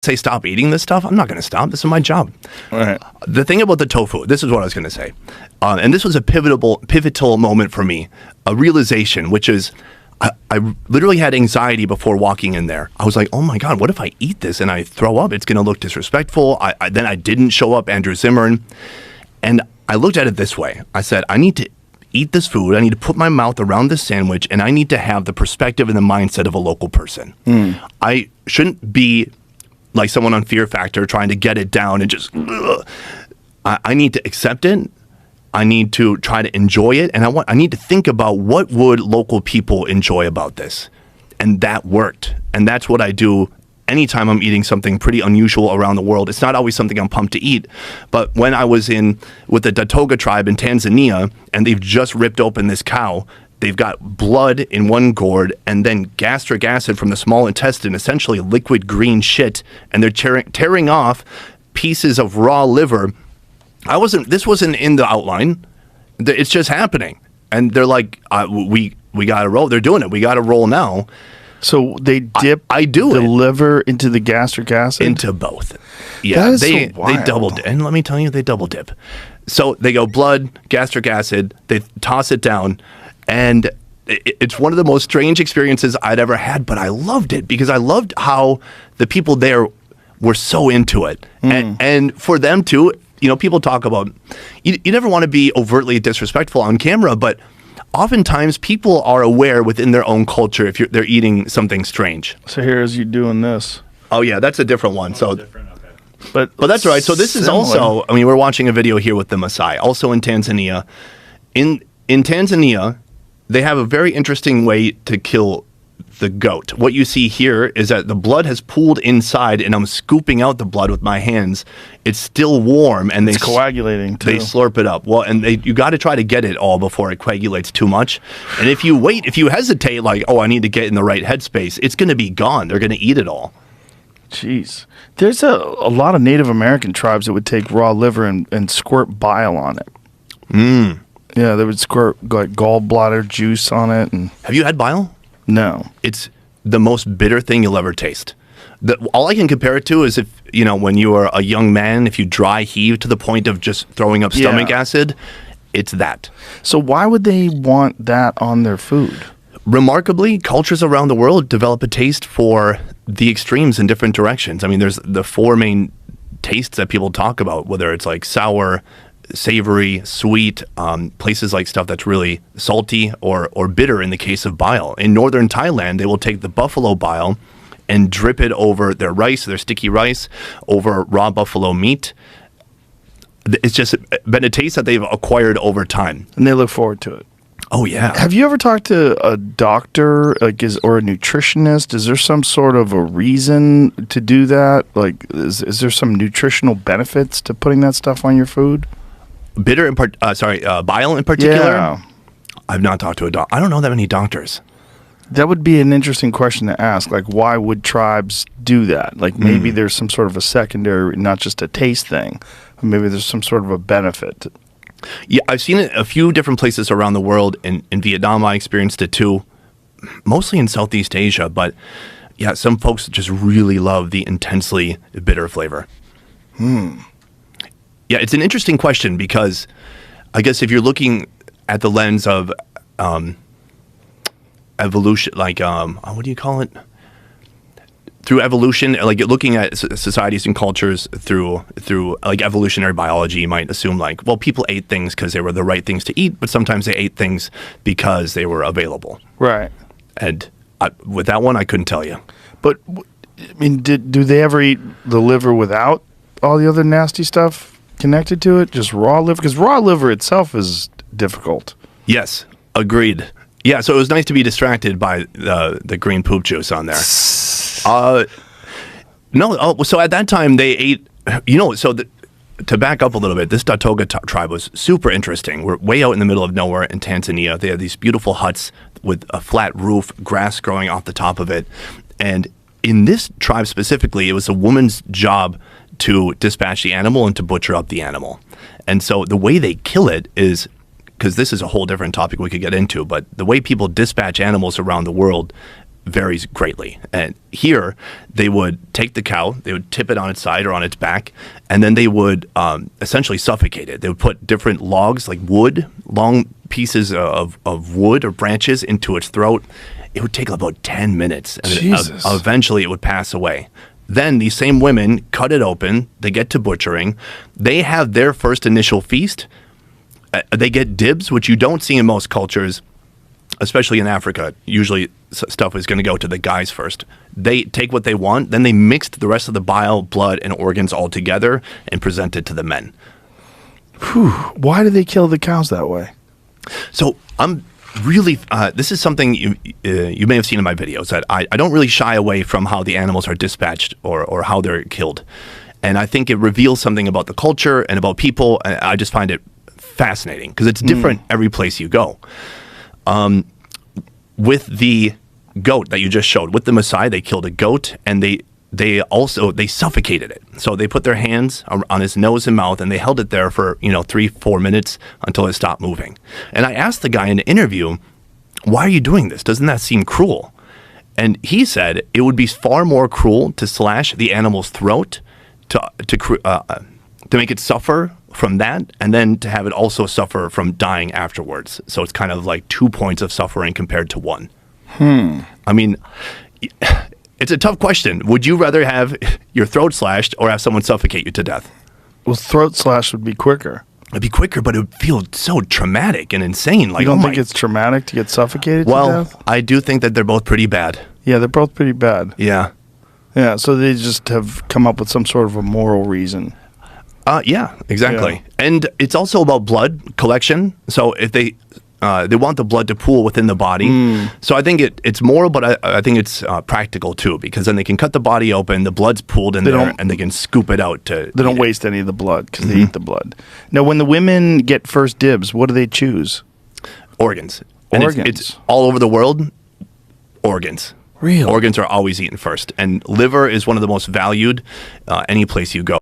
say stop eating this stuff, I'm not going to stop. This is my job. Right. The thing about the tofu, this is what I was going to say, and this was a pivotal moment for me, a realization, which is I literally had anxiety before walking in there. I was like, oh my God, what if I eat this and I throw up? It's going to look disrespectful. Then I didn't show up Andrew Zimmern. And I looked at it this way. I said, I need to eat this food. I need to put my mouth around this sandwich, and I need to have the perspective and the mindset of a local person. I shouldn't be like someone on Fear Factor trying to get it down and just, I need to accept it. I need to try to enjoy it, and I need to think about what would local people enjoy about this. And that worked. And that's what I do anytime I'm eating something pretty unusual around the world. It's not always something I'm pumped to eat. But when I was with the Datoga tribe in Tanzania, and they've just ripped open this cow, they've got blood in one gourd and then gastric acid from the small intestine, essentially liquid green shit, and they're tearing off pieces of raw liver. This wasn't in the outline. It's just happening. And they're like, we got to roll. They're doing it. We got to roll now. So they dip the liver into the gastric acid? Into both. Yeah, they double dip. And let me tell you, they double dip. So they go blood, gastric acid, they toss it down, and it's one of the most strange experiences I'd ever had, but I loved it because I loved how the people there were so into it. And for them too, people talk about, you never want to be overtly disrespectful on camera, but oftentimes people are aware within their own culture if they're eating something strange. So here's you doing this. Oh yeah, that's a different one. So, okay. but that's right. So this is also, we're watching a video here with the Maasai, also in Tanzania. In Tanzania, they have a very interesting way to kill the goat. What you see here is that the blood has pooled inside, and I'm scooping out the blood with my hands. It's still warm, and it's coagulating too. They slurp it up. Well, and you got to try to get it all before it coagulates too much. And if you hesitate, like, oh, I need to get in the right headspace, it's going to be gone. They're going to eat it all. Jeez. There's a lot of Native American tribes that would take raw liver and squirt bile on it. Yeah, they would squirt like gallbladder juice on it. And have you had bile? No. It's the most bitter thing you'll ever taste. All I can compare it to is if, when you are a young man, if you dry heave to the point of just throwing up stomach acid, it's that. So why would they want that on their food? Remarkably, cultures around the world develop a taste for the extremes in different directions. I mean, there's the four main tastes that people talk about, whether it's like sour, savory, sweet, places like stuff that's really salty or bitter in the case of bile. In northern Thailand, they will take the buffalo bile and drip it over their rice, their sticky rice, over raw buffalo meat. It's just been a taste that they've acquired over time. And they look forward to it. Oh, yeah. Have you ever talked to a doctor or a nutritionist? Is there some sort of a reason to do that? Like, is there some nutritional benefits to putting that stuff on your food? Bile in particular? Yeah. I've not talked to a doctor. I don't know that many doctors. That would be an interesting question to ask. Like, why would tribes do that? Like, maybe there's some sort of a secondary, not just a taste thing. Maybe there's some sort of a benefit. Yeah, I've seen it a few different places around the world. In Vietnam, I experienced it too, mostly in Southeast Asia. But yeah, some folks just really love the intensely bitter flavor. Yeah, it's an interesting question because I guess if you're looking at the lens of evolution, like, what do you call it? Through evolution, like looking at societies and cultures through like evolutionary biology, you might assume like, well, people ate things because they were the right things to eat, but sometimes they ate things because they were available. Right. And with that one, I couldn't tell you. But, I mean, do they ever eat the liver without all the other nasty stuff connected to it? Just raw liver? Because raw liver itself is difficult. Yes, agreed. Yeah, so it was nice to be distracted by the green poop juice on there. So at that time they ate, to back up a little bit, this Datoga tribe was super interesting. We're way out in the middle of nowhere in Tanzania. They had these beautiful huts with a flat roof, grass growing off the top of it. And in this tribe specifically, it was a woman's job to dispatch the animal and to butcher up the animal. And so the way they kill it is, because this is a whole different topic we could get into, but the way people dispatch animals around the world varies greatly. And here, they would take the cow, they would tip it on its side or on its back, and then they would essentially suffocate it. They would put different logs, like wood, long pieces of wood or branches into its throat. It would take about 10 minutes, and Jesus. Eventually it would pass away. Then these same women cut it open, they get to butchering, they have their first initial feast, they get dibs, which you don't see in most cultures, especially in Africa. Usually stuff is going to go to the guys first. They take what they want, then they mixed the rest of the bile, blood, and organs all together and present it to the men. Whew. Why do they kill the cows that way? So I'm really, this is something you may have seen in my videos, that I don't really shy away from how the animals are dispatched or how they're killed. And I think it reveals something about the culture and about people. And I just find it fascinating because it's different every place you go. With the goat that you just showed, with the Maasai, they killed a goat, and they suffocated it. So they put their hands on his nose and mouth, and they held it there for 3-4 minutes until it stopped moving. And I asked the guy in the interview, "Why are you doing this? Doesn't that seem cruel?" And he said it would be far more cruel to slash the animal's throat to make it suffer from that, and then to have it also suffer from dying afterwards. So it's kind of like 2 points of suffering compared to 1. I mean, it's a tough question. Would you rather have your throat slashed or have someone suffocate you to death? Well, throat slash would be quicker. It'd be quicker, but it would feel so traumatic and insane. Like, You don't think it's traumatic to get suffocated to Well, death? I do think that they're both pretty bad. Yeah, they're both pretty bad. Yeah. Yeah, so they just have come up with some sort of a moral reason. Yeah, exactly. Yeah. And it's also about blood collection. So if they want the blood to pool within the body. So I think it's moral, but I think it's practical too, because then they can cut the body open, the blood's pooled in there, and they can scoop it out to. They don't waste any of the blood because they eat the blood. Now, when the women get first dibs, what do they choose? Organs. And Organs. It's all over the world. Organs. Really? Organs are always eaten first, and liver is one of the most valued any place you go.